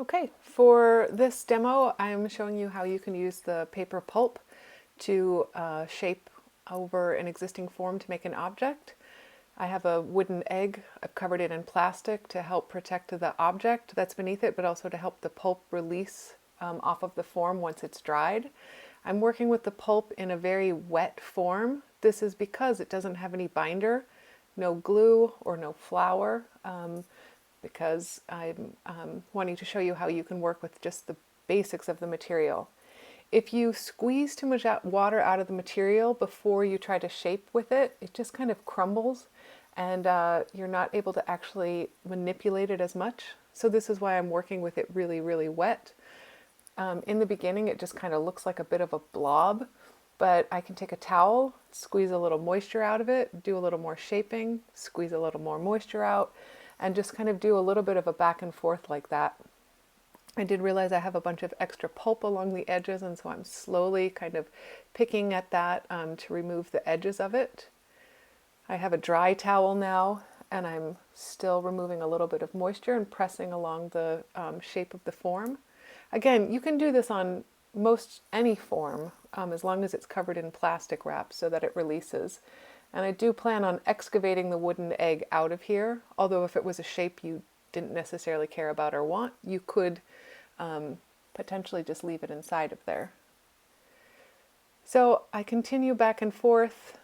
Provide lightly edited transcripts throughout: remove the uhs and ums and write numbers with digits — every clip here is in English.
Okay, for this demo, I'm showing you how you can use the paper pulp to shape over an existing form to make an object. I have a wooden egg. I've covered it in plastic to help protect the object that's beneath it, but also to help the pulp release off of the form once it's dried. I'm working with the pulp in a very wet form. This is because it doesn't have any binder, no glue or no flour, because I'm wanting to show you how you can work with just the basics of the material. If you squeeze too much water out of the material before you try to shape with it, it just kind of crumbles and you're not able to actually manipulate it as much. So this is why I'm working with it really, really wet. In the beginning, it just kind of looks like a bit of a blob, but I can take a towel, squeeze a little moisture out of it, do a little more shaping, squeeze a little more moisture out, and just kind of do a little bit of a back and forth like that. I did realize I have a bunch of extra pulp along the edges, and so I'm slowly kind of picking at that to remove the edges of it. I have a dry towel now, and I'm still removing a little bit of moisture and pressing along the shape of the form. Again, you can do this on most any form as long as it's covered in plastic wrap so that it releases. And I do plan on excavating the wooden egg out of here, although if it was a shape you didn't necessarily care about or want, you could potentially just leave it inside of there. So I continue back and forth,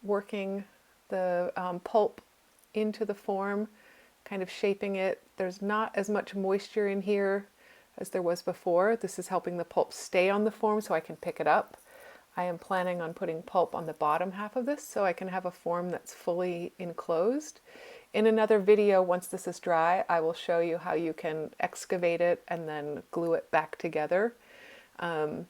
working the pulp into the form, kind of shaping it. There's not as much moisture in here as there was before. This is helping the pulp stay on the form so I can pick it up. I am planning on putting pulp on the bottom half of this so I can have a form that's fully enclosed. In another video, once this is dry, I will show you how you can excavate it and then glue it back together. And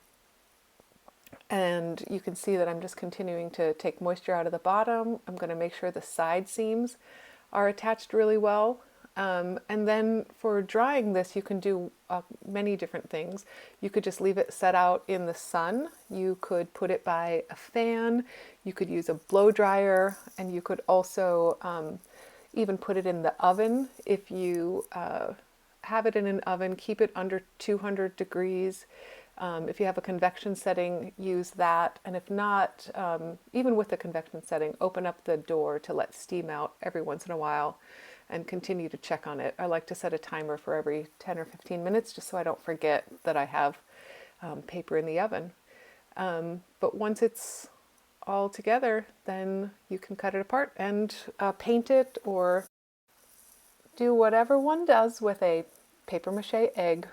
you can see that I'm just continuing to take moisture out of the bottom. I'm going to make sure the side seams are attached really well. And then for drying this, you can do many different things. You could just leave it set out in the sun. You could put it by a fan. You could use a blow dryer, and you could also even put it in the oven. If you have it in an oven, keep it under 200 degrees. If you have a convection setting, use that. And if not, even with the convection setting, open up the door to let steam out every once in a while and continue to check on it. I like to set a timer for every 10 or 15 minutes just so I don't forget that I have paper in the oven. But once it's all together, then you can cut it apart and paint it or do whatever one does with a paper mache egg.